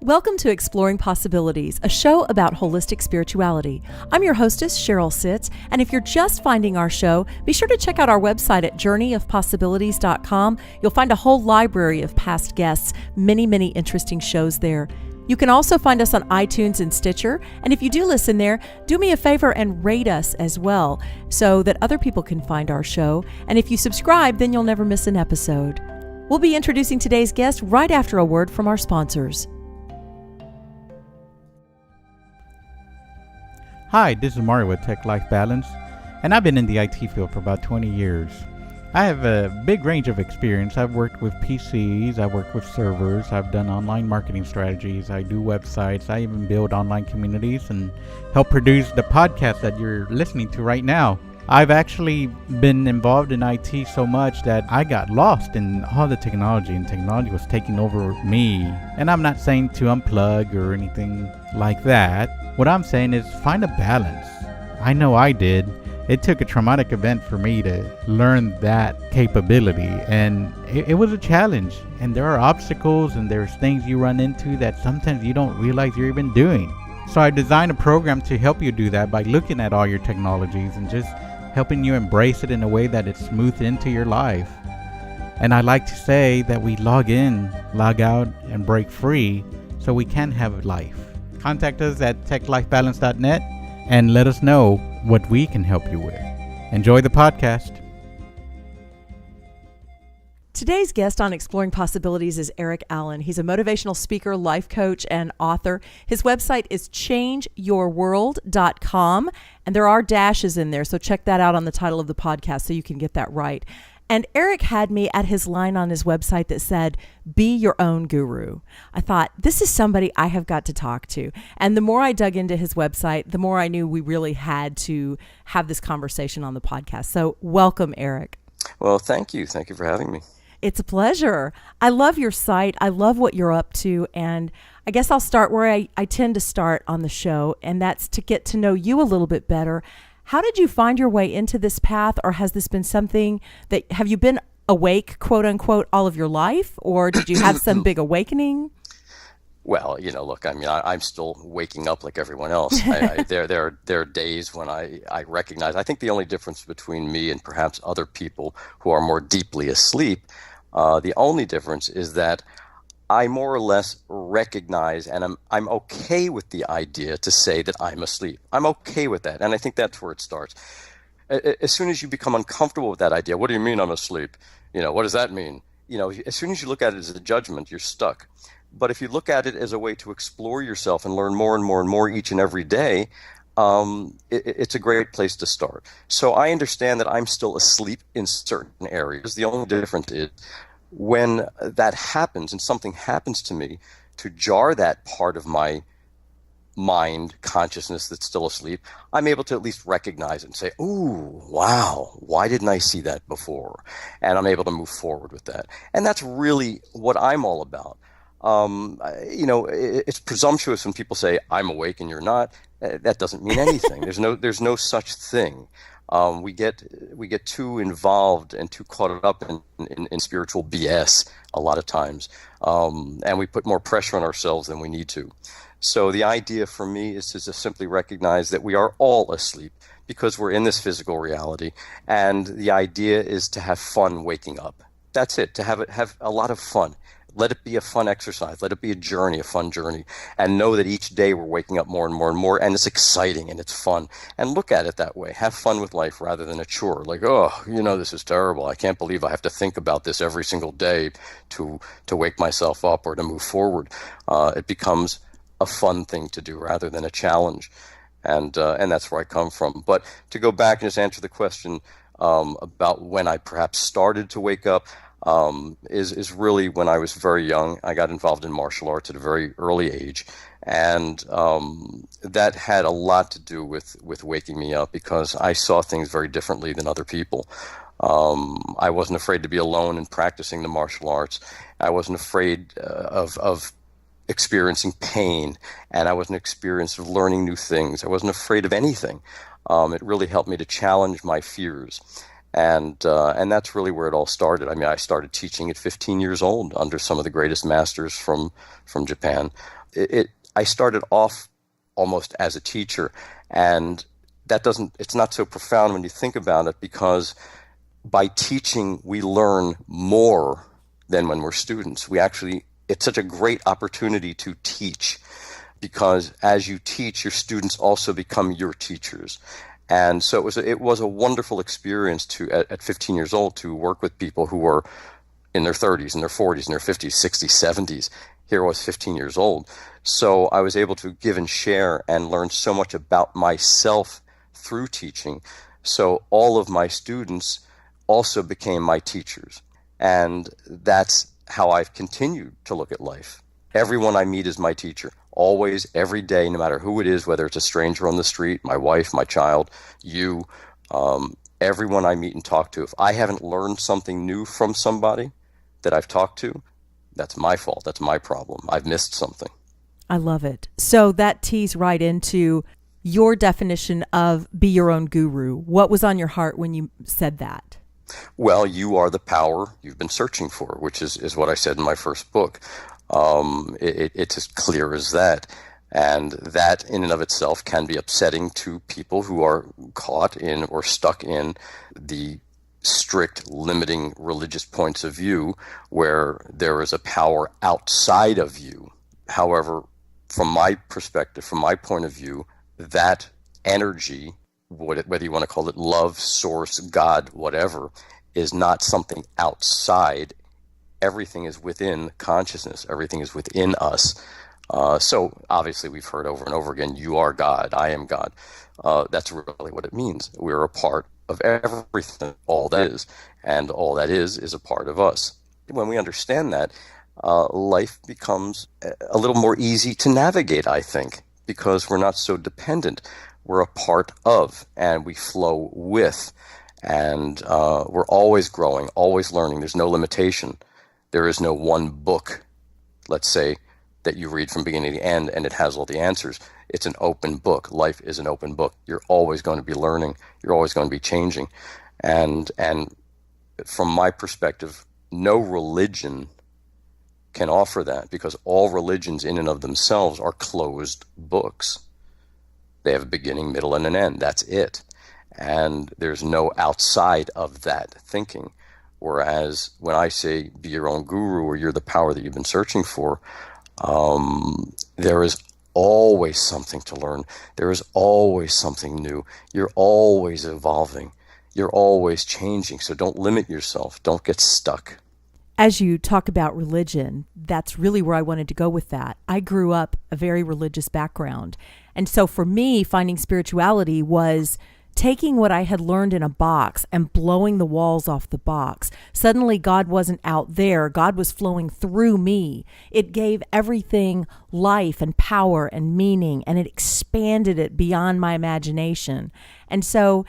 Welcome to Exploring Possibilities, a show about holistic spirituality. I'm your hostess, Cheryl Sitz, and if you're just finding our show, be sure to check out our website at journeyofpossibilities.com. You'll find a whole library of past guests, many interesting shows there. You can also find us on iTunes and Stitcher, and if you do listen there, do me a favor and rate us as well so that other people can find our show. And if you subscribe, then you'll never miss an episode. We'll be introducing today's guest right after a word from our sponsors. Hi, this is Mario with Tech Life Balance, and I've been in the IT field for about 20 years. I have a big range of experience. I've worked with PCs, I've worked with servers, I've done online marketing strategies, I do websites, I even build online communities and help produce the podcast that you're listening to right now. I've actually been involved in IT so much that I got lost in all the technology, and technology was taking over me. And I'm not saying to unplug or anything like that. What I'm saying is find a balance. I know I did. It took a traumatic event for me to learn that capability, and it was a challenge. And there are obstacles and there's things you run into that sometimes you don't realize you're even doing. So I designed a program to help you do that by looking at all your technologies and just helping you embrace it in a way that it's smoothed into your life. And I like to say that we log in, log out, and break free so we can have life. Contact us at techlifebalance.net and let us know what we can help you with. Enjoy the podcast. Today's guest on Exploring Possibilities is Eric Allen. He's a motivational speaker, life coach, and author. His website is changeyourworld.com, and there are dashes in there, so check that out on the title of the podcast so you can get that right. And Eric had me at his line on his website that said, "Be your own guru." I thought, this is somebody I have got to talk to. And the more I dug into his website, the more I knew we really had to have this conversation on the podcast. So welcome, Eric. Well, thank you. Thank you for having me. It's a pleasure. I love your site. I love what you're up to. And I guess I'll start where I tend to start on the show, and that's to get to know you a little bit better. How did you find your way into this path, or has this been something that, have you been awake, quote unquote, all of your life, or did you have some big awakening? Well, look, I'm still waking up like everyone else. There are days when I recognize, I think the only difference between me and perhaps other people who are more deeply asleep, the only difference is that I more or less recognize, and I'm okay with the idea to say that I'm asleep. I'm okay with that, and I think that's where it starts. As soon as you become uncomfortable with that idea, what do you mean I'm asleep? What does that mean? As soon as you look at it as a judgment, you're stuck. But if you look at it as a way to explore yourself and learn more and more and more each and every day, it's a great place to start. So I understand that I'm still asleep in certain areas. The only difference is when that happens and something happens to me to jar that part of my mind consciousness that's still asleep, I'm able to at least recognize it and say, ooh, wow, why didn't I see that before? And I'm able to move forward with that. And that's really what I'm all about. It's presumptuous when people say I'm awake and you're not. That doesn't mean anything. There's no such thing. We get too involved and too caught up in spiritual BS a lot of times, and we put more pressure on ourselves than we need to. So the idea for me is to just simply recognize that we are all asleep because we're in this physical reality, and the idea is to have fun waking up. That's it. To have a lot of fun. Let it be a fun exercise. Let it be a journey, a fun journey. And know that each day we're waking up more and more and more, and it's exciting and it's fun. And look at it that way. Have fun with life rather than a chore. Like, oh, this is terrible. I can't believe I have to think about this every single day to wake myself up or to move forward. It becomes a fun thing to do rather than a challenge. And that's where I come from. But to go back and just answer the question about when I perhaps started to wake up, is really when I was very young. I got involved in martial arts at a very early age, and that had a lot to do with waking me up because I saw things very differently than other people. I wasn't afraid to be alone in practicing the martial arts. I wasn't afraid of experiencing pain, and I wasn't experienced of learning new things. I wasn't afraid of anything. It really helped me to challenge my fears. And that's really where it all started. I mean, I started teaching at 15 years old under some of the greatest masters from Japan. I started off almost as a teacher, and it's not so profound when you think about it, because by teaching we learn more than when we're students. It's such a great opportunity to teach, because as you teach, your students also become your teachers. And so it was a wonderful experience at 15 years old to work with people who were in their 30s, in their 40s, in their 50s, 60s, 70s. Here I was 15 years old. So I was able to give and share and learn so much about myself through teaching. So all of my students also became my teachers. And that's how I've continued to look at life. Everyone I meet is my teacher. Always, every day, no matter who it is, whether it's a stranger on the street, my wife, my child, you, everyone I meet and talk to. If I haven't learned something new from somebody that I've talked to, that's my fault. That's my problem. I've missed something. I love it. So that tees right into your definition of be your own guru. What was on your heart when you said that? Well, you are the power you've been searching for, which is what I said in my first book. It's as clear as that. And that in and of itself can be upsetting to people who are caught in or stuck in the strict limiting religious points of view where there is a power outside of you. However, from my perspective, from my point of view, that energy, whether you want to call it love, source, God, whatever, is not something outside. Everything is within consciousness. Everything is within us. So obviously we've heard over and over again, you are God, I am God. That's really what it means. We're a part of everything, all that is. And all that is a part of us. When we understand that, life becomes a little more easy to navigate, I think, because we're not so dependent. We're a part of, and we flow with. And we're always growing, always learning. There's no limitation. There is no one book, let's say, that you read from beginning to end and it has all the answers. It's an open book. Life is an open book. You're always going to be learning. You're always going to be changing. And from my perspective, no religion can offer that, because all religions in and of themselves are closed books. They have a beginning, middle, and an end. That's it. And there's no outside of that thinking. Whereas when I say be your own guru, or you're the power that you've been searching for, there is always something to learn. There is always something new. You're always evolving. You're always changing. So don't limit yourself. Don't get stuck. As you talk about religion, that's really where I wanted to go with that. I grew up a very religious background. And so for me, finding spirituality was taking what I had learned in a box and blowing the walls off the box. Suddenly, God wasn't out there. God was flowing through me. It gave everything life and power and meaning, and it expanded it beyond my imagination. And so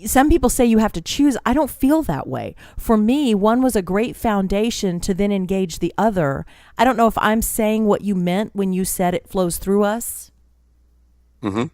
some people say you have to choose. I don't feel that way. For me, one was a great foundation to then engage the other. I don't know if I'm saying what you meant when you said it flows through us. Mm-hmm.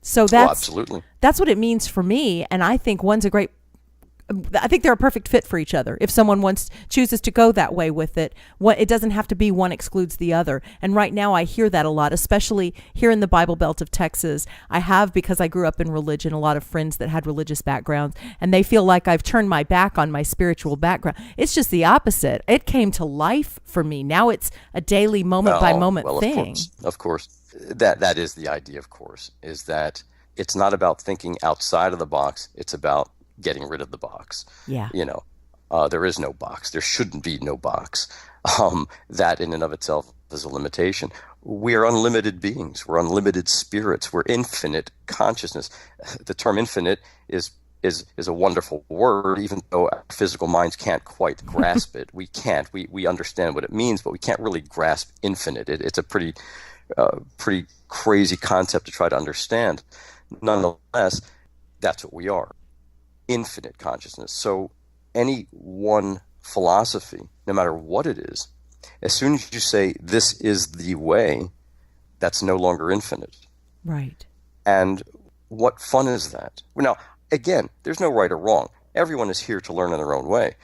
So absolutely. That's what it means for me. And I think I think they're a perfect fit for each other. If someone chooses to go that way with it, it doesn't have to be one excludes the other. And right now I hear that a lot, especially here in the Bible Belt of Texas. I have, because I grew up in religion, a lot of friends that had religious backgrounds, and they feel like I've turned my back on my spiritual background. It's just the opposite. It came to life for me. Now it's a daily moment by moment thing. Of course. That is the idea, of course, is that it's not about thinking outside of the box. It's about getting rid of the box. Yeah. There is no box. There shouldn't be no box. That in and of itself is a limitation. We are unlimited beings. We're unlimited spirits. We're infinite consciousness. The term infinite is a wonderful word, even though our physical minds can't quite grasp it. We can't. We understand what it means, but we can't really grasp infinite. It's a pretty crazy concept to try to understand. Nonetheless, that's what we are. Infinite consciousness. So any one philosophy, no matter what it is, as soon as you say this is the way, that's no longer infinite. Right. And what fun is that? Now, again, there's no right or wrong. everyone is here to learn in their own way.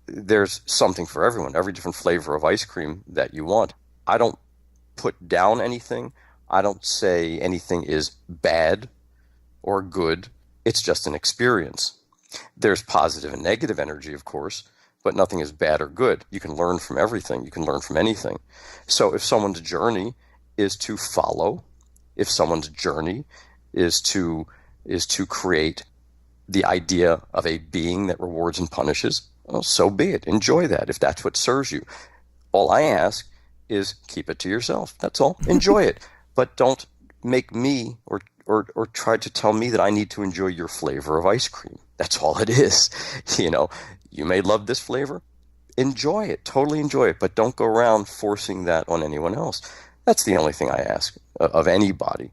There's something for everyone, every different flavor of ice cream that you want. I don't put down anything. I don't say anything is bad or good. It's just an experience. There's positive and negative energy, of course, but nothing is bad or good. You can learn from everything. You can learn from anything. So if someone's journey is to follow, if someone's journey is to create the idea of a being that rewards and punishes, well, so be it. Enjoy that if that's what serves you. All I ask is keep it to yourself. That's all. Enjoy it. But don't make me or try to tell me that I need to enjoy your flavor of ice cream. That's all it is. You may love this flavor. Enjoy it. Totally enjoy it. But don't go around forcing that on anyone else. That's the only thing I ask of anybody.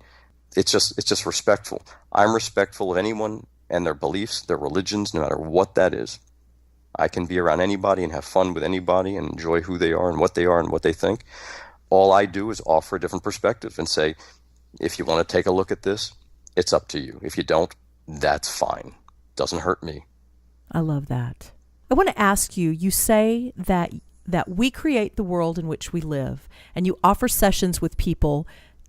It's just respectful. I'm respectful of anyone and their beliefs, their religions, no matter what that is. I can be around anybody and have fun with anybody and enjoy who they are and what they think. All I do is offer a different perspective and say, if you want to take a look at this, it's up to you. If you don't, that's fine. Doesn't hurt me. I love that. I want to ask you, you say that we create the world in which we live, and you offer sessions with people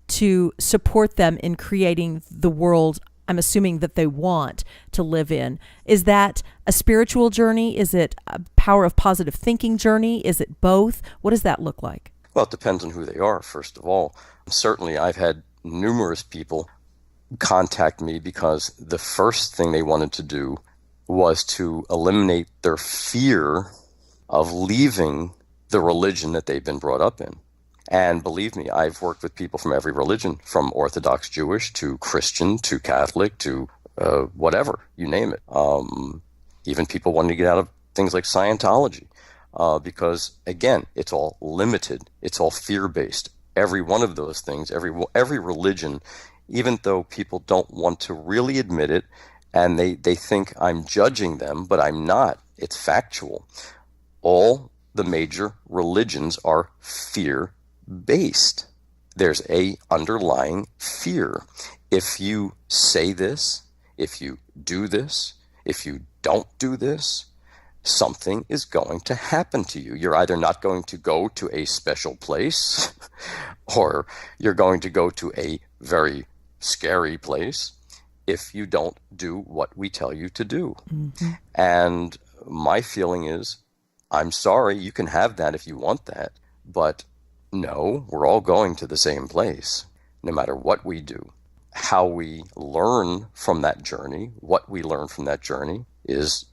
to support them in creating the world, I'm assuming, that they want to live in. Is that a spiritual journey? Is it a power of positive thinking journey? Is it both? What does that look like? Well, it depends on who they are, first of all. Certainly, I've had numerous people contact me because the first thing they wanted to do was to eliminate their fear of leaving the religion that they've been brought up in. And believe me, I've worked with people from every religion, from Orthodox Jewish to Christian to Catholic to whatever, you name it. Even people wanting to get out of things like Scientology. Because, again, it's all limited. It's all fear-based. Every one of those things, every religion, even though people don't want to really admit it, and they think I'm judging them, but I'm not. It's factual. All the major religions are fear-based. There's a underlying fear. If you say this, if you do this, if you don't do this, something is going to happen to you. You're either not going to go to a special place or you're going to go to a very scary place if you don't do what we tell you to do. Mm-hmm. And my feeling is, I'm sorry, you can have that if you want that, but no, we're all going to the same place, no matter what we do. How we learn from that journey, what we learn from that journey is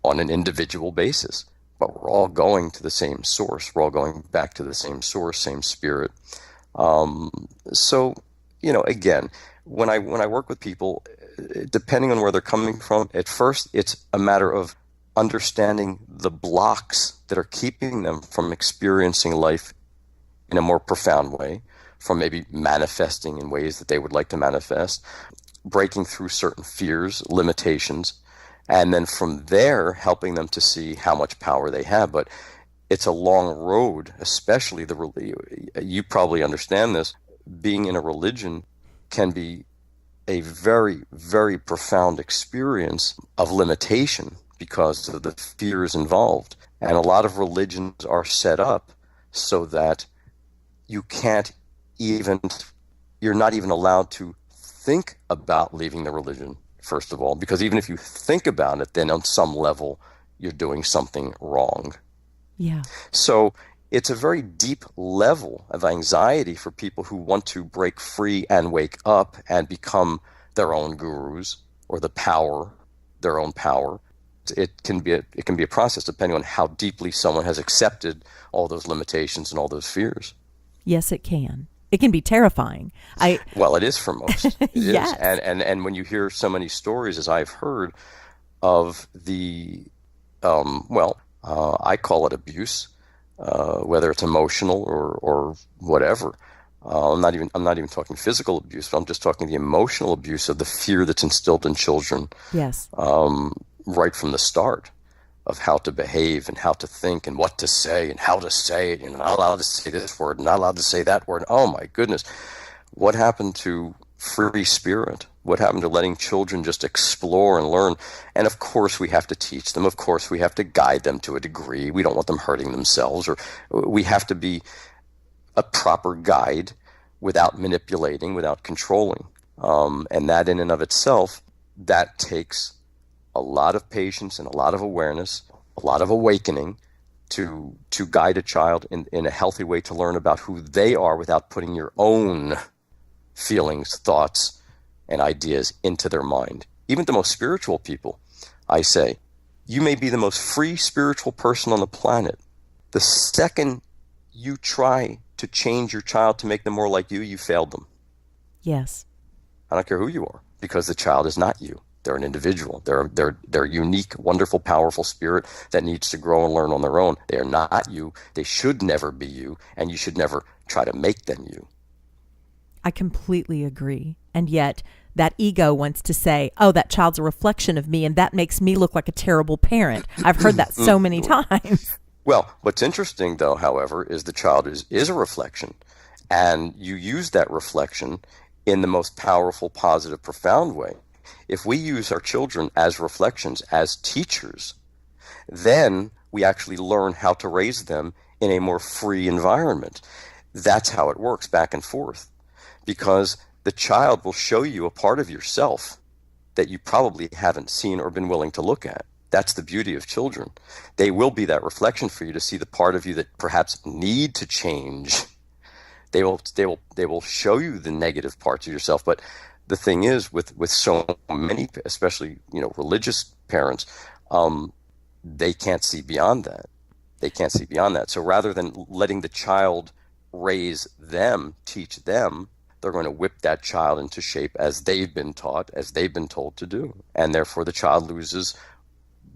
on an individual basis, but we're all going to the same source. We're all going back to the same source, same spirit. So, again, when I work with people, depending on where they're coming from, at first it's a matter of understanding the blocks that are keeping them from experiencing life in a more profound way, from maybe manifesting in ways that they would like to manifest, breaking through certain fears, limitations, and then from there helping them to see how much power they have. But it's a long road, especially you probably understand this, being in a religion can be a very, very profound experience of limitation because of the fears involved. And a lot of religions are set up so that you're not even allowed to think about leaving the religion, first of all, because even if you think about it, then on some level you're doing something wrong. Yeah. So it's a very deep level of anxiety for people who want to break free and wake up and become their own gurus or their own power. It can be a process depending on how deeply someone has accepted all those limitations and all those fears. Yes, it can. It can be terrifying. Well, it is for most. It yes. is. And when you hear so many stories, as I've heard, of the, I call it abuse, whether it's emotional or whatever. I'm not even talking physical abuse, but I'm just talking the emotional abuse of the fear that's instilled in children. Yes. Right from the start, of how to behave and how to think and what to say and how to say it. You're not allowed to say this word, not allowed to say that word. Oh my goodness. What happened to free spirit? What happened to letting children just explore and learn? And of course we have to teach them. Of course we have to guide them to a degree. We don't want them hurting themselves, or we have to be a proper guide without manipulating, without controlling. And that in and of itself, that takes a lot of patience and a lot of awareness, a lot of awakening to guide a child in a healthy way to learn about who they are without putting your own feelings, thoughts, and ideas into their mind. Even the most spiritual people, I say, you may be the most free spiritual person on the planet. The second you try to change your child to make them more like you failed them. Yes. I don't care who you are, because the child is not you. They're an individual. They're a unique, wonderful, powerful spirit that needs to grow and learn on their own. They are not you. They should never be you, and you should never try to make them you. I completely agree. And yet that ego wants to say, oh, that child's a reflection of me, and that makes me look like a terrible parent. I've heard that so many times. Well, what's interesting, though, however, is the child is a reflection, and you use that reflection in the most powerful, positive, profound way. If we use our children as reflections, as teachers, then we actually learn how to raise them in a more free environment. That's how it works, back and forth, because the child will show you a part of yourself that you probably haven't seen or been willing to look at. That's the beauty of children. They will be that reflection for you to see the part of you that perhaps need to change. They will show you the negative parts of yourself. But the thing is, with so many, especially religious parents, they can't see beyond that. They can't see beyond that. So rather than letting the child raise them, teach them, they're going to whip that child into shape as they've been taught, as they've been told to do. And therefore the child loses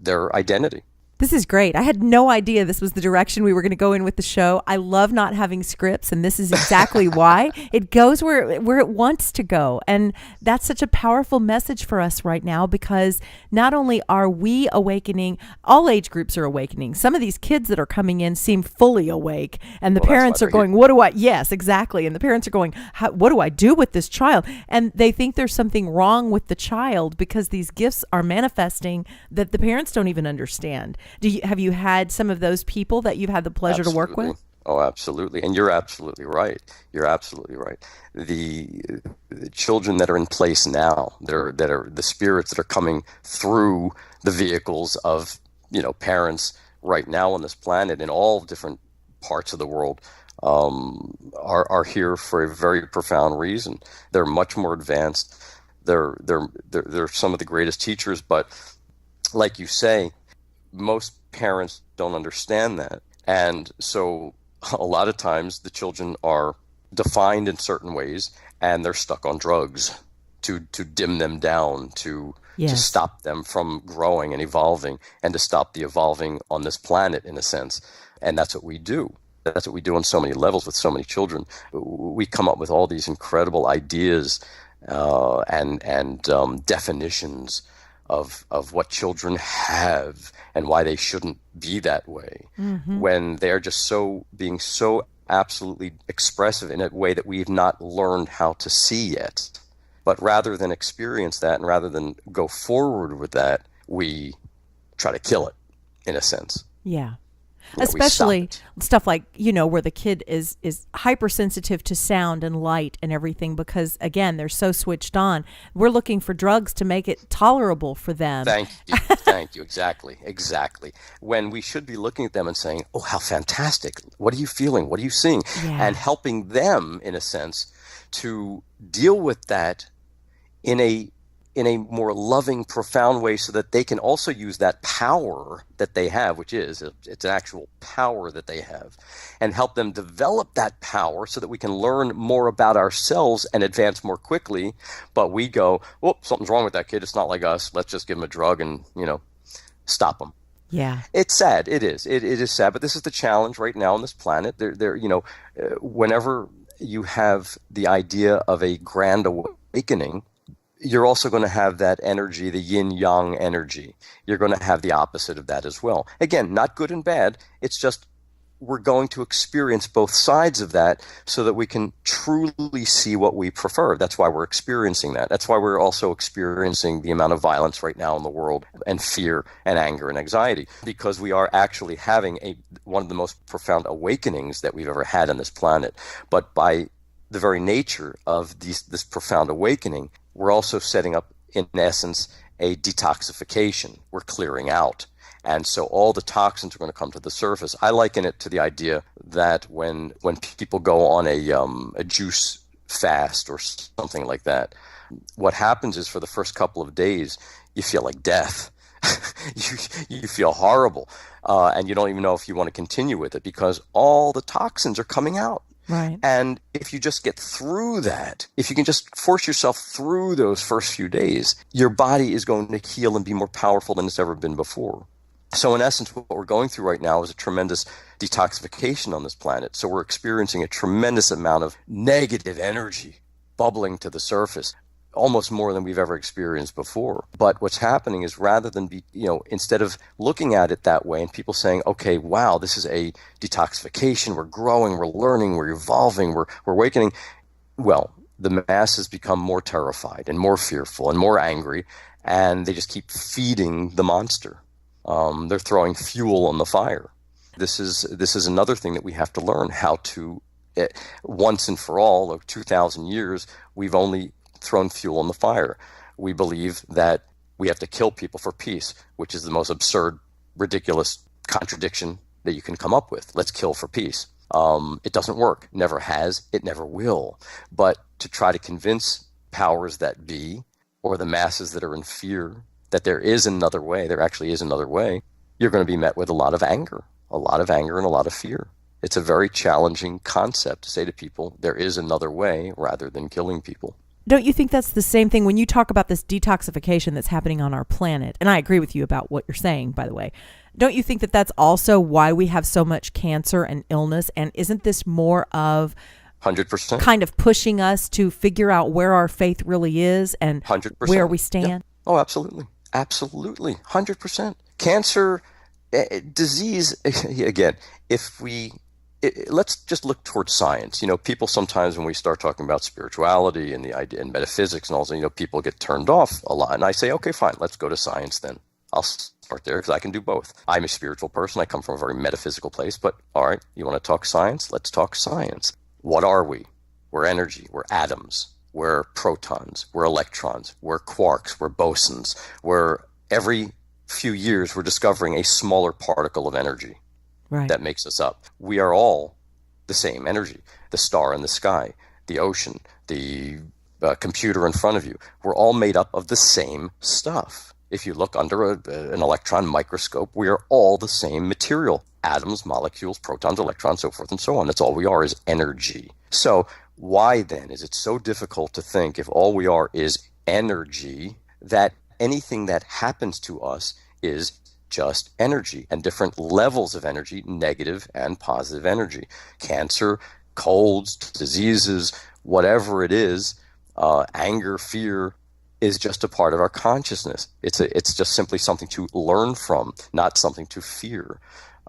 their identity. This is great. I had no idea this was the direction we were going to go in with the show. I love not having scripts, and this is exactly why. It goes where it wants to go. And that's such a powerful message for us right now, because not only are we awakening, all age groups are awakening. Some of these kids that are coming in seem fully awake, and the parents are going, yes, exactly. And the parents are going, what do I do with this child? And they think there's something wrong with the child because these gifts are manifesting that the parents don't even understand. Have you had some of those people that you've had the pleasure to work with? Oh, absolutely. And you're absolutely right. You're absolutely right. The children that are in place now, that are the spirits that are coming through the vehicles of, parents right now on this planet in all different parts of the world, are here for a very profound reason. They're much more advanced. They're some of the greatest teachers, but like you say, most parents don't understand that. And so a lot of times the children are defined in certain ways, and they're stuck on drugs to dim them down, to stop them from growing and evolving, and to stop the evolving on this planet, in a sense. And that's what we do. That's what we do on so many levels with so many children. We come up with all these incredible ideas and definitions of what children have and why they shouldn't be that way, when they're just being so absolutely expressive in a way that we've not learned how to see yet. But rather than experience that, and rather than go forward with that, we try to kill it, in a sense. Yeah. Especially stuff like, where the kid is hypersensitive to sound and light and everything, because, again, they're so switched on. We're looking for drugs to make it tolerable for them. Thank you. Exactly. When we should be looking at them and saying, oh, how fantastic. What are you feeling? What are you seeing? Yeah. And helping them, in a sense, to deal with that in a more loving, profound way, so that they can also use that power that they have, which it's an actual power that they have, and help them develop that power so that we can learn more about ourselves and advance more quickly. But we go, oh, something's wrong with that kid. It's not like us. Let's just give him a drug and, stop him. Yeah. It's sad. It is. It is sad. But this is the challenge right now on this planet. Whenever you have the idea of a grand awakening, you're also going to have that energy, the yin-yang energy. You're going to have the opposite of that as well. Again, not good and bad. It's just we're going to experience both sides of that so that we can truly see what we prefer. That's why we're experiencing that. That's why we're also experiencing the amount of violence right now in the world, and fear and anger and anxiety, because we are actually having one of the most profound awakenings that we've ever had on this planet. But by the very nature of this profound awakening, we're also setting up, in essence, a detoxification. We're clearing out. And so all the toxins are going to come to the surface. I liken it to the idea that when people go on a juice fast or something like that, what happens is for the first couple of days, you feel like death. you feel horrible. And you don't even know if you want to continue with it because all the toxins are coming out. Right. And if you just get through that, if you can just force yourself through those first few days, your body is going to heal and be more powerful than it's ever been before. So in essence, what we're going through right now is a tremendous detoxification on this planet. So we're experiencing a tremendous amount of negative energy bubbling to the surface, almost more than we've ever experienced before. But what's happening is, rather than instead of looking at it that way and people saying, okay, wow, this is a detoxification, we're growing, we're learning, we're evolving, we're awakening. Well, the masses become more terrified and more fearful and more angry, and they just keep feeding the monster. They're throwing fuel on the fire. This is another thing that we have to learn how to, once and for all, over 2,000 years, we've only thrown fuel on the fire. We believe that we have to kill people for peace, which is the most absurd, ridiculous contradiction that you can come up with. Let's kill for peace. It doesn't work. Never has. It never will. But to try to convince powers that be, or the masses that are in fear, that there is another way, there actually is another way, you're going to be met with a lot of anger and a lot of fear. It's a very challenging concept to say to people, there is another way, rather than killing people. Don't you think that's the same thing when you talk about this detoxification that's happening on our planet? And I agree with you about what you're saying, by the way. Don't you think that that's also why we have so much cancer and illness? And isn't this more of 100%. kind of pushing us to figure out where our faith really is and 100%. where we stand? Yeah. Oh, absolutely. Absolutely. 100%. Cancer, disease, again, let's just look towards science. People sometimes, when we start talking about spirituality and the idea and metaphysics and all that, people get turned off a lot. And I say, okay, fine, let's go to science then. I'll start there because I can do both. I'm a spiritual person. I come from a very metaphysical place. But all right, you want to talk science? Let's talk science. What are we? We're energy. We're atoms. We're protons, we're electrons, we're quarks, we're bosons. Every few years, we're discovering a smaller particle of energy that makes us up. We are all the same energy. The star in the sky, the ocean, the computer in front of you. We're all made up of the same stuff. If you look under an electron microscope, we are all the same material. Atoms, molecules, protons, electrons, so forth and so on. That's all we are, is energy. So why then is it so difficult to think, if all we are is energy, that anything that happens to us is just energy, and different levels of energy, negative and positive energy? Cancer, colds, diseases, whatever it is, anger, fear, is just a part of our consciousness. It's just simply something to learn from, not something to fear.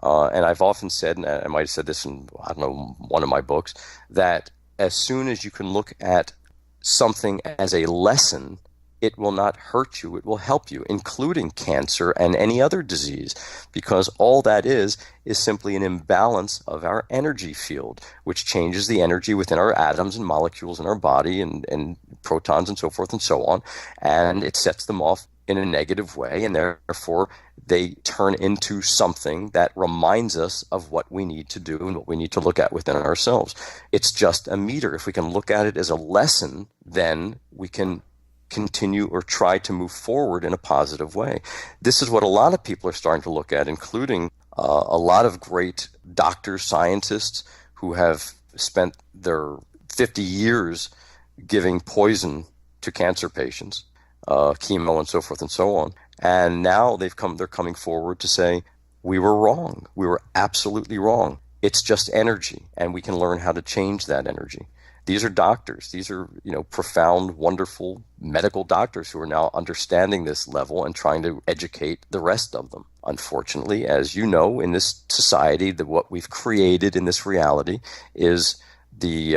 And I've often said, and I might have said this in, one of my books, that as soon as you can look at something as a lesson, it will not hurt you, it will help you, including cancer and any other disease, because all that is simply an imbalance of our energy field, which changes the energy within our atoms and molecules in our body and protons and so forth and so on, and it sets them off in a negative way, and therefore they turn into something that reminds us of what we need to do and what we need to look at within ourselves. It's just a meter. If we can look at it as a lesson, then we can continue or try to move forward in a positive way. This is what a lot of people are starting to look at, including a lot of great doctors, scientists who have spent their 50 years giving poison to cancer patients, chemo and so forth and so on. And now they're coming forward to say, we were wrong. We were absolutely wrong. It's just energy, and we can learn how to change that energy. These are doctors. These are, profound, wonderful medical doctors who are now understanding this level and trying to educate the rest of them. Unfortunately, as you know, in this society, what we've created in this reality is the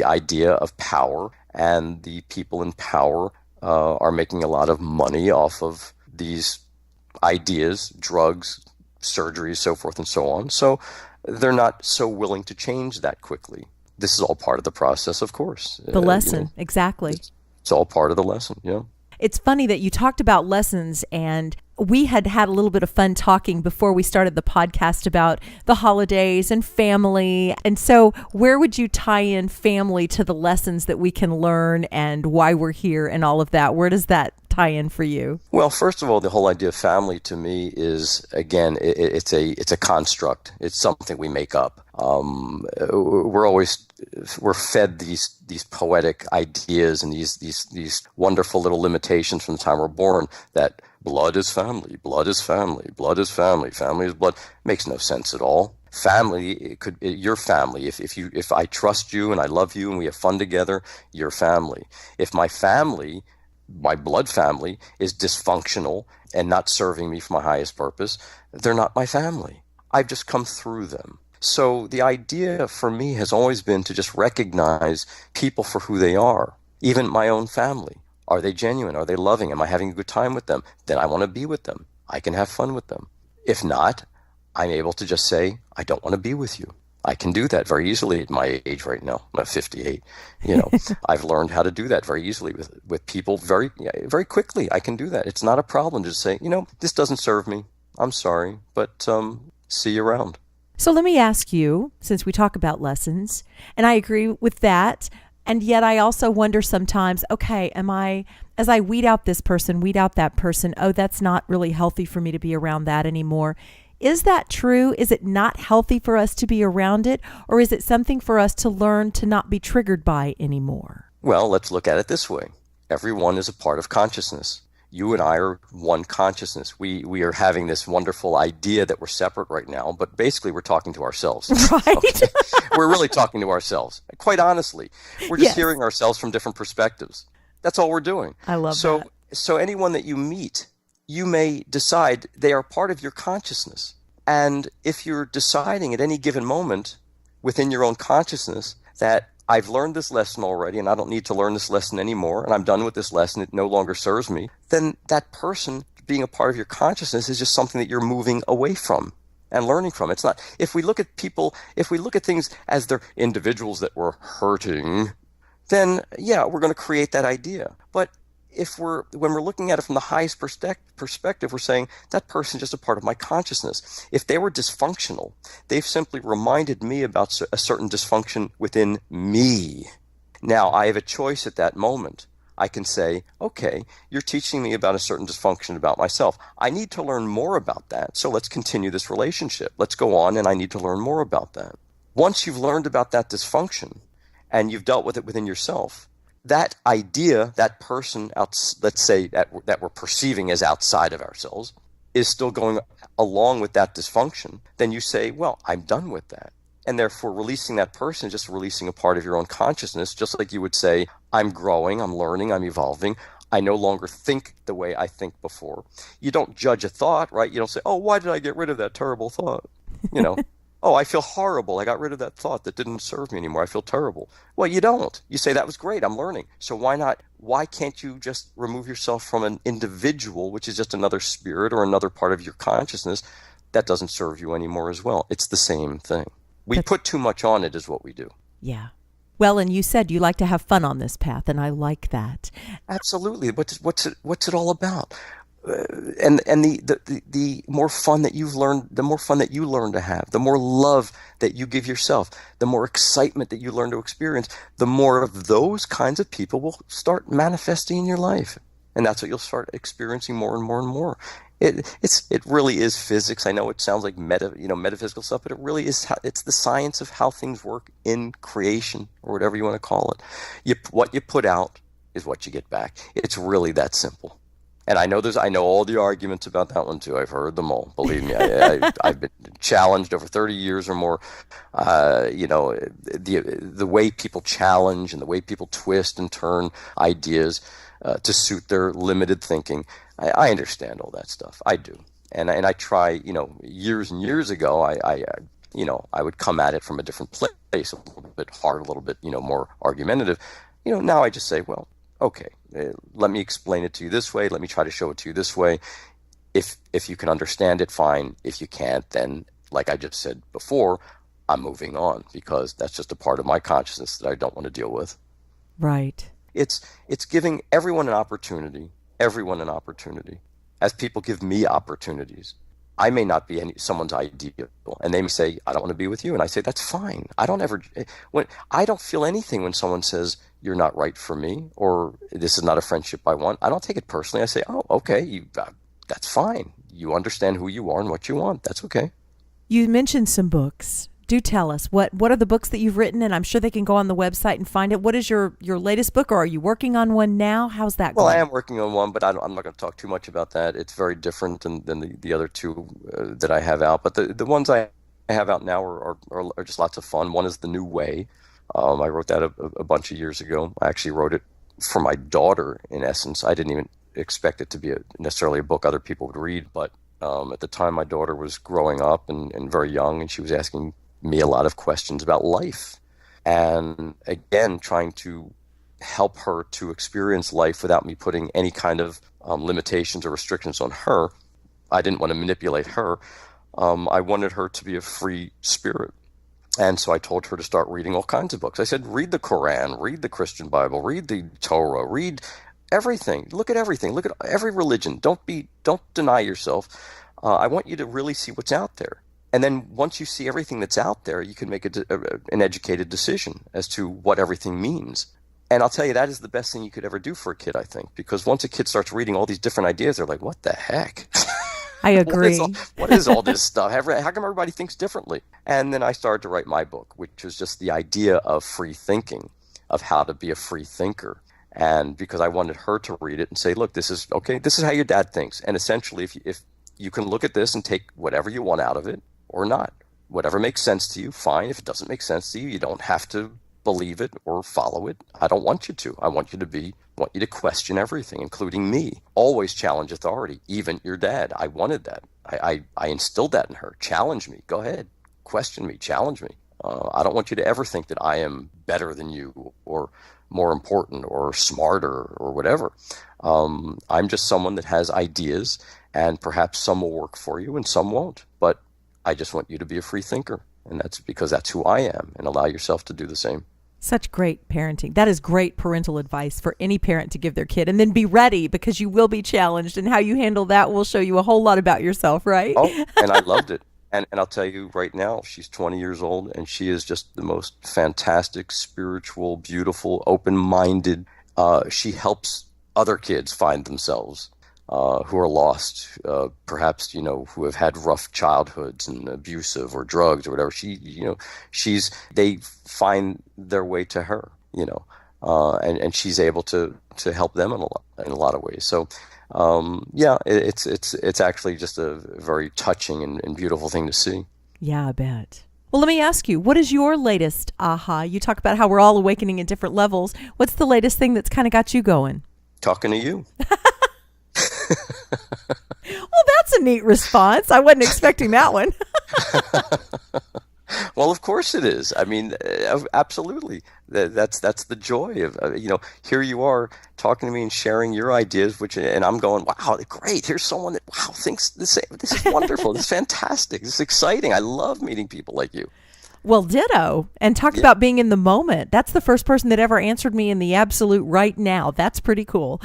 idea of power, and the people in power are making a lot of money off of these ideas, drugs, surgeries, so forth and so on. So they're not so willing to change that quickly. This is all part of the process, of course. The lesson, exactly. It's all part of the lesson, yeah. It's funny that you talked about lessons, and we had a little bit of fun talking before we started the podcast about the holidays and family. And so where would you tie in family to the lessons that we can learn and why we're here and all of that? Where does that tie in for you? Well, first of all, the whole idea of family to me is, again, it's a construct. It's something we make up. We're fed these poetic ideas and these wonderful little limitations from the time we're born that blood is family, blood is family, blood is family, family is blood. Makes no sense at all. Family, your family. If I trust you and I love you and we have fun together, your family. If my blood family is dysfunctional and not serving me for my highest purpose, they're not my family. I've just come through them. So the idea for me has always been to just recognize people for who they are, even my own family. Are they genuine? Are they loving? Am I having a good time with them? Then I want to be with them. I can have fun with them. If not, I'm able to just say, I don't want to be with you. I can do that very easily at my age right now. I'm at 58. I've learned how to do that very easily with people very, very quickly. I can do that. It's not a problem to just say, this doesn't serve me. I'm sorry, but see you around. So let me ask you, since we talk about lessons, and I agree with that, and yet I also wonder sometimes, okay, as I weed out this person, weed out that person, oh, that's not really healthy for me to be around that anymore. Is that true? Is it not healthy for us to be around it? Or is it something for us to learn to not be triggered by anymore? Well, let's look at it this way. Everyone is a part of consciousness. You and I are one consciousness. We are having this wonderful idea that we're separate right now, but basically we're talking to ourselves. Right. Okay? We're really talking to ourselves. Quite honestly, we're just hearing ourselves from different perspectives. That's all we're doing. I love that. So anyone that you meet, you may decide they are part of your consciousness. And if you're deciding at any given moment within your own consciousness that I've learned this lesson already and I don't need to learn this lesson anymore and I'm done with this lesson, it no longer serves me, then that person being a part of your consciousness is just something that you're moving away from and learning from. It's not, if we look at things as they're individuals that were hurting, then we're going to create that idea. But when we're looking at it from the highest perspective, we're saying that person's just a part of my consciousness. If they were dysfunctional, they've simply reminded me about a certain dysfunction within me. Now, I have a choice at that moment. I can say, okay, you're teaching me about a certain dysfunction about myself. I need to learn more about that, so let's continue this relationship. Let's go on, and I need to learn more about that. Once you've learned about that dysfunction, and you've dealt with it within yourself, that idea, that person, let's say that we're perceiving as outside of ourselves, is still going along with that dysfunction, then you say, well, I'm done with that. And therefore, releasing that person is just releasing a part of your own consciousness, just like you would say, I'm growing, I'm learning, I'm evolving. I no longer think the way I think before. You don't judge a thought, right? You don't say, oh, why did I get rid of that terrible thought? Oh, I feel horrible. I got rid of that thought that didn't serve me anymore. I feel terrible. Well, you don't. You say, that was great. I'm learning. So why can't you just remove yourself from an individual, which is just another spirit or another part of your consciousness that doesn't serve you anymore as well? It's the same thing. We put too much on it is what we do. Yeah. Well, and you said you like to have fun on this path, and I like that. Absolutely. What's it all about? And the more fun that you've learned, the more fun that you learn to have, the more love that you give yourself, the more excitement that you learn to experience, the more of those kinds of people will start manifesting in your life. And that's what you'll start experiencing more and more and more. It really is physics. I know it sounds like metaphysical stuff, but it really is. It's the science of how things work in creation, or whatever you want to call it. What you put out is what you get back. It's really that simple. And I know all the arguments about that one too. I've heard them all. Believe me, I've been challenged over 30 years or more. The way people challenge and the way people twist and turn ideas to suit their limited thinking. I understand all that stuff. I do, and I try. Years and years ago, I would come at it from a different place, a little bit hard, a little bit more argumentative. Now I just say, well, okay, let me explain it to you this way. Let me try to show it to you this way. If you can understand it, fine. If you can't, then, like I just said before, I'm moving on, because that's just a part of my consciousness that I don't want to deal with. Right. It's giving everyone an opportunity, as people give me opportunities. I may not be someone's ideal, and they may say, I don't want to be with you, and I say, that's fine. I don't feel anything when someone says, you're not right for me, or this is not a friendship I want. I don't take it personally. I say, oh, okay, that's fine. You understand who you are and what you want. That's okay. You mentioned some books. Do tell us, what are the books that you've written? And I'm sure they can go on the website and find it. What is your latest book, or are you working on one now? How's that going? Well, I am working on one, but I'm not going to talk too much about that. It's very different than the other two that I have out. But the ones I have out now are just lots of fun. One is The New Way. I wrote that a bunch of years ago. I actually wrote it for my daughter, in essence. I didn't even expect it to be necessarily a book other people would read, but at the time my daughter was growing up and very young, and she was asking me a lot of questions about life. And again, trying to help her to experience life without me putting any kind of limitations or restrictions on her. I didn't want to manipulate her. I wanted her to be a free spirit. And so I told her to start reading all kinds of books. I said, read the Quran, read the Christian Bible, read the Torah, read everything. Look at everything. Look at every religion. Don't deny yourself. I want you to really see what's out there. And then once you see everything that's out there, you can make an educated decision as to what everything means. And I'll tell you, that is the best thing you could ever do for a kid, I think, because once a kid starts reading all these different ideas, they're like, what the heck? I agree. What is all this stuff? How come everybody thinks differently? And then I started to write my book, which was just the idea of free thinking, of how to be a free thinker. And because I wanted her to read it and say, look, this is how your dad thinks. And essentially, if you can look at this and take whatever you want out of it or not, whatever makes sense to you, fine. If it doesn't make sense to you, you don't have to believe it or follow it. I don't want you to. I want you to question everything, including me. Always challenge authority, even your dad. I wanted that. I instilled that in her. Challenge me. Go ahead. Question me. Challenge me. I don't want you to ever think that I am better than you or more important or smarter or whatever. I'm just someone that has ideas, and perhaps some will work for you and some won't. But I just want you to be a free thinker, and that's because that's who I am, and allow yourself to do the same. Such great parenting. That is great parental advice for any parent to give their kid. And then be ready, because you will be challenged, and how you handle that will show you a whole lot about yourself, right? Oh, and I loved it. And I'll tell you right now, she's 20 years old, and she is just the most fantastic, spiritual, beautiful, open-minded. She helps other kids find themselves who are lost, perhaps, who have had rough childhoods and abusive or drugs or whatever. They find their way to her, and she's able to help them in a lot of ways. So, it's actually just a very touching and beautiful thing to see. Yeah, I bet. Well, let me ask you, what is your latest aha? You talk about how we're all awakening at different levels. What's the latest thing that's kind of got you going? Talking to you. Well, that's a neat response. I wasn't expecting that one. Well, of course it is. I mean, absolutely. That's the joy of here you are talking to me and sharing your ideas, and I'm going, wow, great. Here's someone that thinks the same. This is wonderful. This is fantastic. This is exciting. I love meeting people like you. Well, ditto. And talk about being in the moment. That's the first person that ever answered me in the absolute right now. That's pretty cool.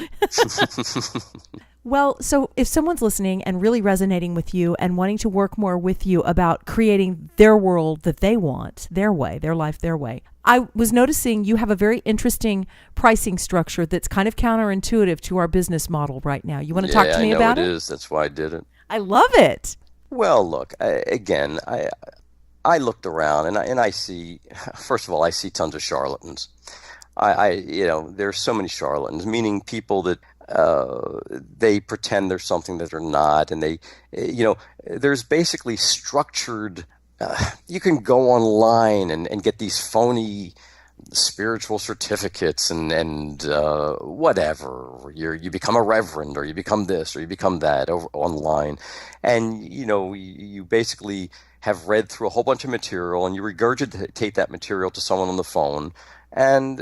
Well, so if someone's listening and really resonating with you and wanting to work more with you about creating their world that they want, their way, their life, their way, I was noticing you have a very interesting pricing structure that's kind of counterintuitive to our business model right now. You want to talk to me about it? Yeah, I know it is. That's why I did it. I love it. Well, look, I looked around and I see, first of all, I see tons of charlatans. There's so many charlatans, meaning people that they pretend they're something that they're not, and there's basically structured. You can go online and get these phony spiritual certificates and whatever. You become a reverend, or you become this, or you become that over online, and you basically have read through a whole bunch of material and you regurgitate that material to someone on the phone, and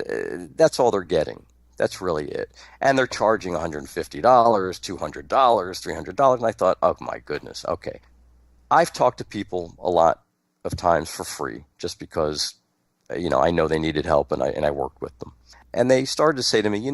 that's all they're getting. That's really it. And they're charging $150, $200, $300. And I thought, oh my goodness, okay. I've talked to people a lot of times for free just because, I know they needed help, and I worked with them. And they started to say to me,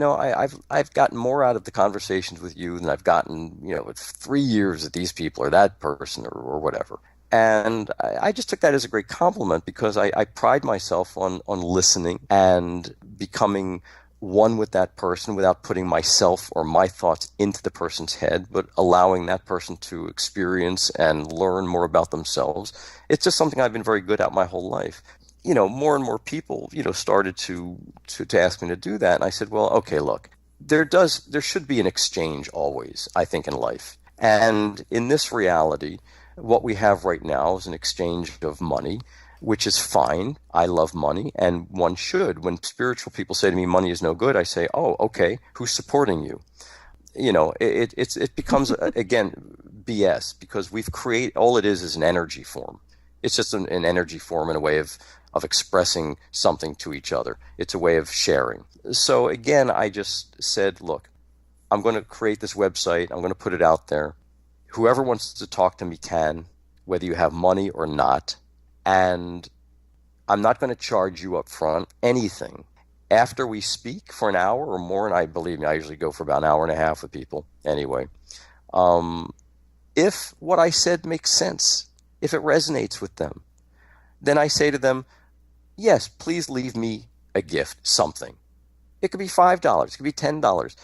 I've gotten more out of the conversations with you than I've gotten, with 3 years with these people or that person or whatever. And I just took that as a great compliment, because I pride myself on listening and becoming one with that person without putting myself or my thoughts into the person's head, but allowing that person to experience and learn more about themselves. It's just something I've been very good at my whole life. More and more people, started to ask me to do that. And I said, well, okay, look, there should be an exchange always, I think, in life. And in this reality, what we have right now is an exchange of money, which is fine. I love money, and one should. When spiritual people say to me, money is no good, I say, oh, okay, who's supporting you? It becomes, again, BS, because we've created, all it is an energy form. It's just an energy form and a way of expressing something to each other. It's a way of sharing. So again, I just said, look, I'm going to create this website. I'm going to put it out there. Whoever wants to talk to me can, whether you have money or not. And I'm not going to charge you up front anything. After we speak for an hour or more, and believe me, I usually go for about an hour and a half with people anyway, if what I said makes sense, if it resonates with them, then I say to them, yes, please leave me a gift, something. It could be $5, it could be $10,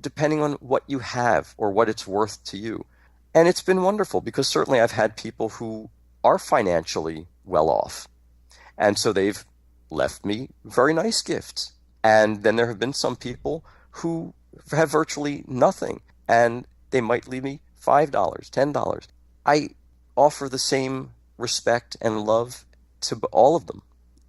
depending on what you have or what it's worth to you. And it's been wonderful, because certainly I've had people who are financially well off, and so they've left me very nice gifts. And then there have been some people who have virtually nothing, and they might leave me $5, $10. I offer the same respect and love to all of them.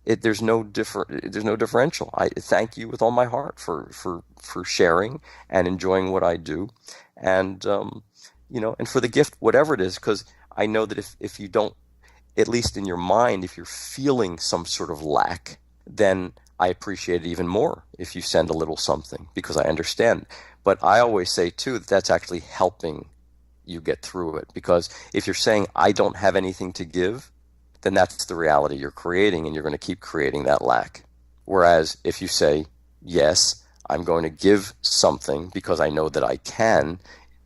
There's no differential. I thank you with all my heart for sharing and enjoying what I do, and and for the gift, whatever it is, because I know that if you don't, at least in your mind, if you're feeling some sort of lack, then I appreciate it even more if you send a little something, because I understand. But I always say too that that's actually helping you get through it, because if you're saying I don't have anything to give, then that's the reality you're creating, and you're going to keep creating that lack. Whereas if you say, yes, I'm going to give something because I know that I can,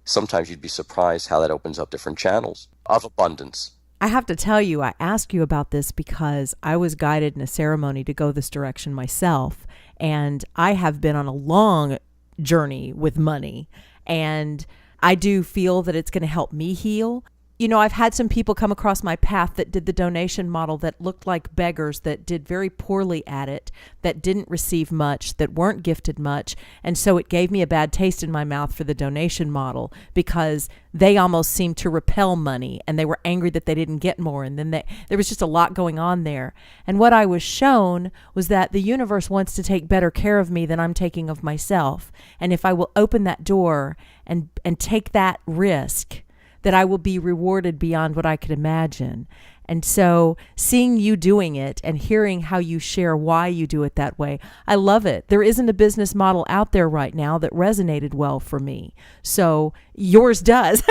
sometimes you'd be surprised how that opens up different channels of abundance. I have to tell you, I asked you about this because I was guided in a ceremony to go this direction myself, and I have been on a long journey with money, and I do feel that it's going to help me heal. I've had some people come across my path that did the donation model that looked like beggars, that did very poorly at it, that didn't receive much, that weren't gifted much. And so it gave me a bad taste in my mouth for the donation model, because they almost seemed to repel money, and they were angry that they didn't get more. And then there was just a lot going on there. And what I was shown was that the universe wants to take better care of me than I'm taking of myself. And if I will open that door and take that risk, that I will be rewarded beyond what I could imagine. And so seeing you doing it and hearing how you share why you do it that way, I love it. There isn't a business model out there right now that resonated well for me. So yours does.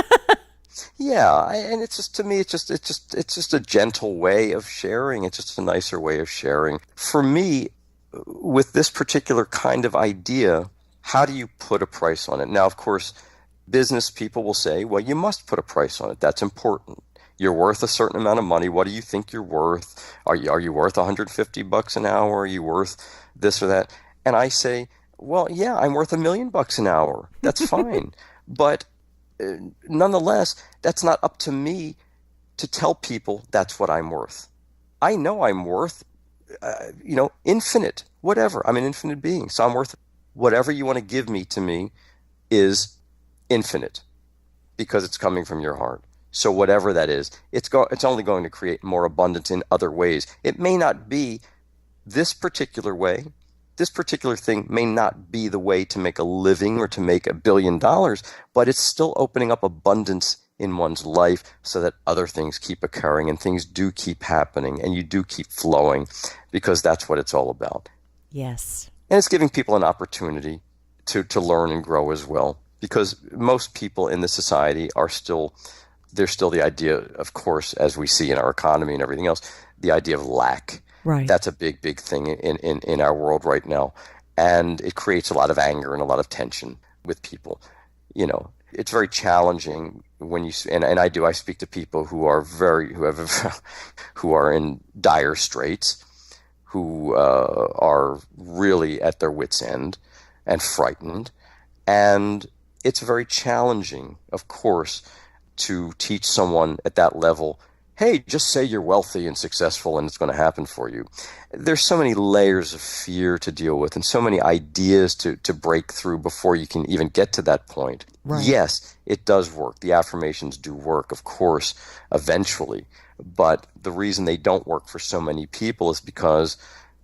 Yeah, and it's just, to me, it's just a gentle way of sharing. It's just a nicer way of sharing. For me, with this particular kind of idea, how do you put a price on it? Now, of course, business people will say, well, you must put a price on it. That's important. You're worth a certain amount of money. What do you think you're worth? Are you worth $150 an hour? Are you worth this or that? And I say, well, yeah, I'm worth $1 million an hour. That's fine. But nonetheless, that's not up to me to tell people that's what I'm worth. I know I'm worth, infinite, whatever. I'm an infinite being. So I'm worth whatever you want to give me to me is infinite because it's coming from your heart. So whatever that is, it's only going to create more abundance in other ways. It may not be this particular way. This particular thing may not be the way to make a living or to make $1 billion, but it's still opening up abundance in one's life so that other things keep occurring and things do keep happening and you do keep flowing, because that's what it's all about. Yes. And it's giving people an opportunity to learn and grow as well, because most people in this society there's still the idea, of course, as we see in our economy and everything else, the idea of lack. Right. That's a big, big thing in our world right now. And it creates a lot of anger and a lot of tension with people. You know, it's very challenging when I speak to people who are who are in dire straits, who are really at their wits' end and frightened. And it's very challenging, of course, to teach someone at that level, hey, just say you're wealthy and successful and it's going to happen for you. There's so many layers of fear to deal with and so many ideas to break through before you can even get to that point. Right. Yes, it does work. The affirmations do work, of course, eventually. But the reason they don't work for so many people is because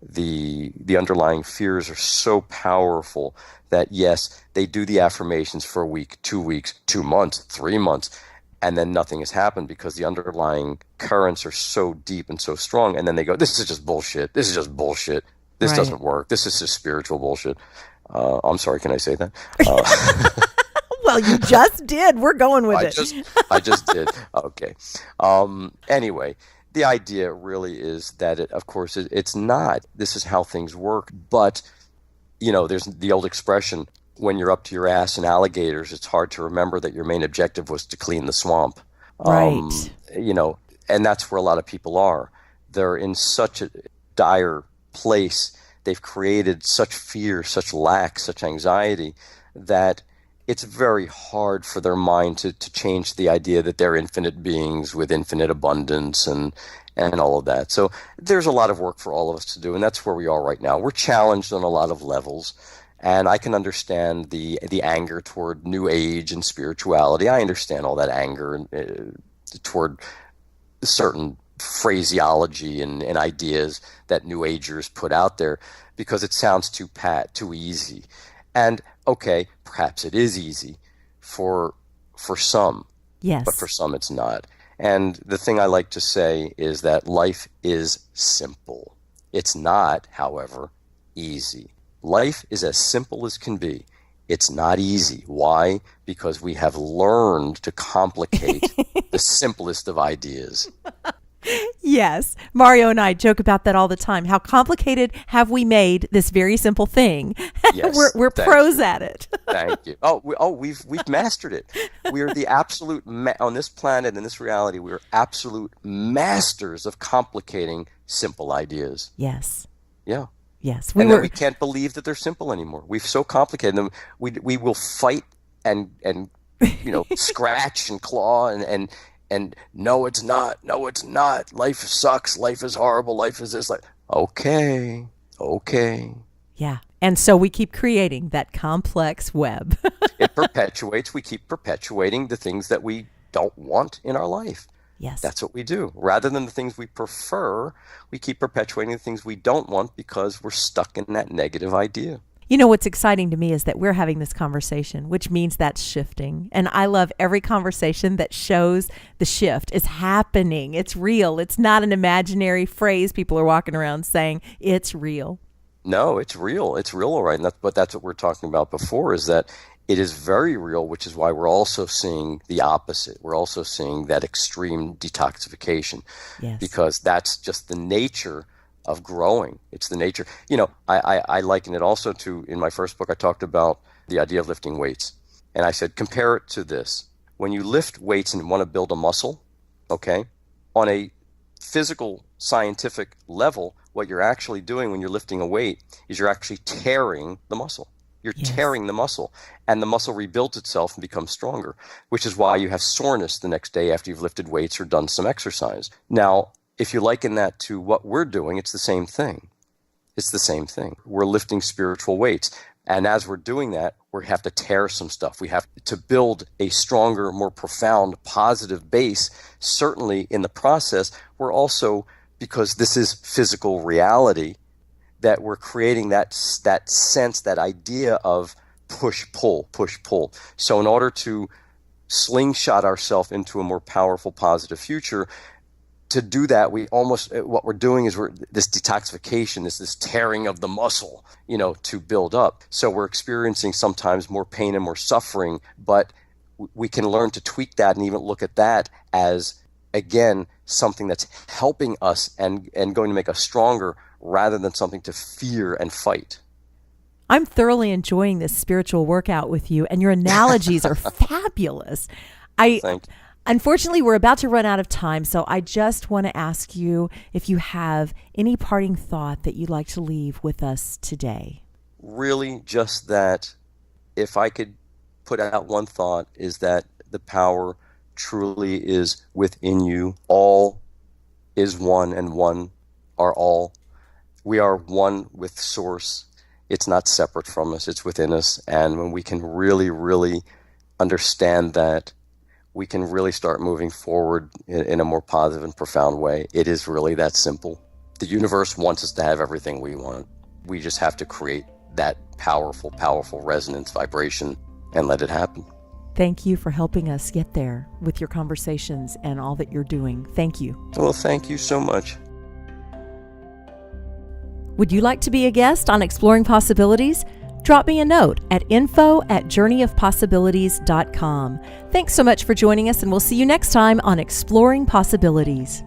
the underlying fears are so powerful that, yes, they do the affirmations for a week, 2 weeks, 2 months, 3 months, and then nothing has happened because the underlying currents are so deep and so strong. And then they go, this is just bullshit. This is just bullshit. This doesn't work. This is just spiritual bullshit. I'm sorry, can I say that? Well, you just did. We're going with it. I just did. Okay. Anyway, the idea really is that, of course, it's not. This is how things work. But, you know, there's the old expression, when you're up to your ass in alligators, it's hard to remember that your main objective was to clean the swamp. Right. You know, and that's where a lot of people are. They're in such a dire place. They've created such fear, such lack, such anxiety that it's very hard for their mind to change the idea that they're infinite beings with infinite abundance and all of that. So there's a lot of work for all of us to do, and that's where we are right now. We're challenged on a lot of levels. And I can understand the anger toward New Age and spirituality. I understand all that anger toward certain phraseology and ideas that New Agers put out there because it sounds too easy. And okay, perhaps it is easy for some. Yes. But for some it's not. And the thing I like to say is that life is simple. It's not, however, easy. Life is as simple as can be. It's not easy. Why? Because we have learned to complicate the simplest of ideas. Yes. Mario and I joke about that all the time. How complicated have we made this very simple thing? Yes, we're pros at it. Thank you. We've mastered it. We are the absolute on this planet, in this reality, we are absolute masters of complicating simple ideas. Yes. Yeah. Yes, then we can't believe that they're simple anymore. We've so complicated them. We will fight and scratch and claw and no, it's not. No, it's not. Life sucks. Life is horrible. Life is this. Okay. Yeah, and so we keep creating that complex web. It perpetuates. We keep perpetuating the things that we don't want in our life. Yes. That's what we do. Rather than the things we prefer, we keep perpetuating the things we don't want because we're stuck in that negative idea. You know, what's exciting to me is that we're having this conversation, which means that's shifting. And I love every conversation that shows the shift is happening. It's real. It's not an imaginary phrase people are walking around saying. It's real. No, it's real. It's real, all right. But that's what we're talking about before, is that it is very real, which is why we're also seeing the opposite. We're also seeing that extreme detoxification. Yes. Because that's just the nature of growing. It's the nature. You know, I liken it also to, in my first book, I talked about the idea of lifting weights. And I said, compare it to this. When you lift weights and want to build a muscle, okay, on a physical, scientific level, what you're actually doing when you're lifting a weight is you're actually tearing the muscle. You're tearing the muscle, and the muscle rebuilds itself and becomes stronger, which is why you have soreness the next day after you've lifted weights or done some exercise. Now, if you liken that to what we're doing, it's the same thing. It's the same thing. We're lifting spiritual weights. And as we're doing that, we have to tear some stuff. We have to build a stronger, more profound, positive base. Certainly in the process, we're also, because this is physical reality, that we're creating that sense, that idea of push-pull, push-pull. So in order to slingshot ourselves into a more powerful, positive future, to do that, what we're doing is this detoxification, this tearing of the muscle, to build up. So we're experiencing sometimes more pain and more suffering, but we can learn to tweak that and even look at that as, again, something that's helping us and going to make us stronger rather than something to fear and fight. I'm thoroughly enjoying this spiritual workout with you, and your analogies are fabulous. Thank you. Unfortunately, we're about to run out of time, so I just want to ask you if you have any parting thought that you'd like to leave with us today. Really, just that if I could put out one thought, is that the power truly is within you. All is one, and one are all. We are one with Source. It's not separate from us. It's within us. And when we can really, really understand that, we can really start moving forward in a more positive and profound way. It is really that simple. The universe wants us to have everything we want. We just have to create that powerful, powerful resonance vibration and let it happen. Thank you for helping us get there with your conversations and all that you're doing. Thank you. Well, thank you so much. Would you like to be a guest on Exploring Possibilities? Drop me a note at info@journeyofpossibilities.com. Thanks so much for joining us, and we'll see you next time on Exploring Possibilities.